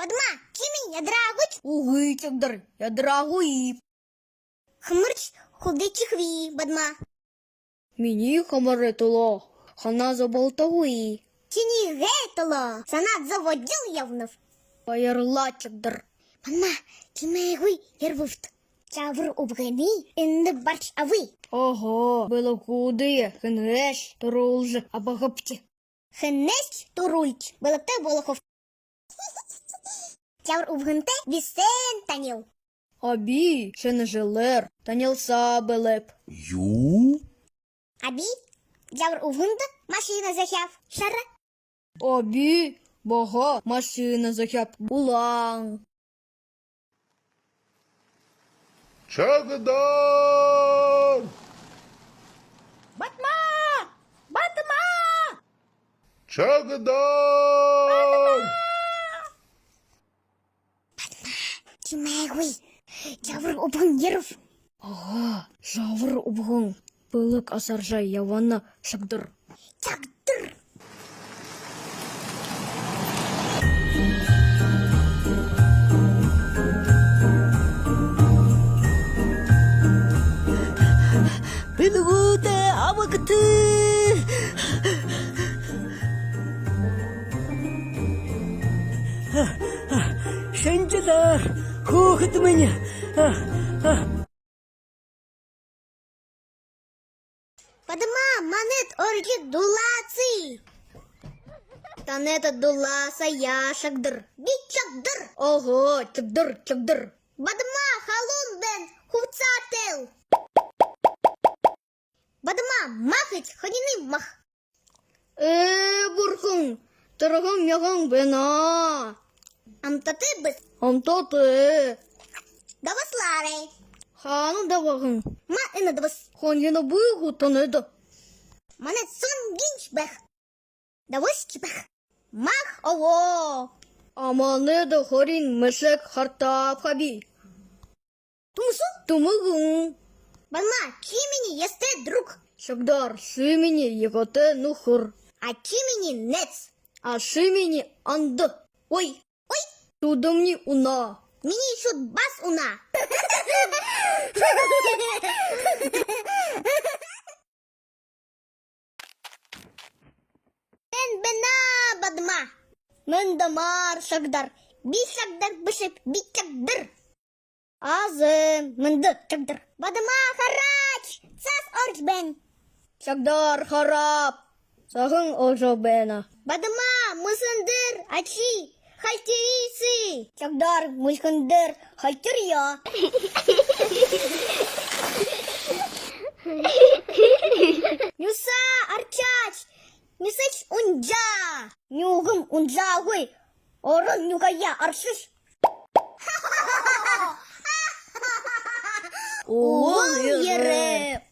Падма, kimi ядрагуч? Угы, чагдыр, ядрагуи. Хмырч, худы чихви, Падма. Мини хамаретуло, хана забалтауи. Тini гейтало, санат заводил явнов. Баярла чагдыр. Падма, кимейгуй ярвуфт. Чавр убгани, инды барч авы. Ого, было куды, хэнэш, турулжы, абагапти. Хеннеч турульч, балакта болохов. Чавр убгынте висен танил. Аби, шенежелер, танелса белеп. Ю? Аби, чавр убгынты машина захяв. Шара. Аби, бага, машина захяп, булаң. Чагдан! Батма! Батма! Чагдан! Кимейгуй, чавр убгын ярв. Ага, жавыр убғың. Былык асаржай явана шагдыр. Чагдыр. Белгуте абакты. Шенчедар, хохот меня. Падма, манет орги дулаци. Танета дуласа я шагдыр. Бит чагдыр. Ого, чагдыр, чагдыр. Бадма халун бен хуцател. Бадма махать ходины мах. Бурхың, тұрғым яғың бена. Амтаты біз Амтоты, давасларе. хану давағың. Ма ина давас. Хан ена бұйғу таныды. Манет сон гинч бэх. Давас чипах. Мах ово. Аманеды хорин мәшек хартап хаби. Тумсу. Тумығың. Бадма кимини есте друг. Шагдар, шимини еготе нухыр. А кимини нец. А шимини анды. Ой. Ой. Тудымни уна. Мини шут бас уна. Мен бена бадма. Мен дамар шагдар. Би шагдар бішіп би чагдыр. Азы, менді Чагдыр. Бадма харач. Сас орч бен. Шагдар харап. Сағың ожо бена. Бадма мусындыр ачи. Хальтириси. Шагдар мульхындыр хайтыр я. Нюса арчач. Нюсыч унджа. Нюгым унжагой. Орын нюгая аршыш. Ул ере.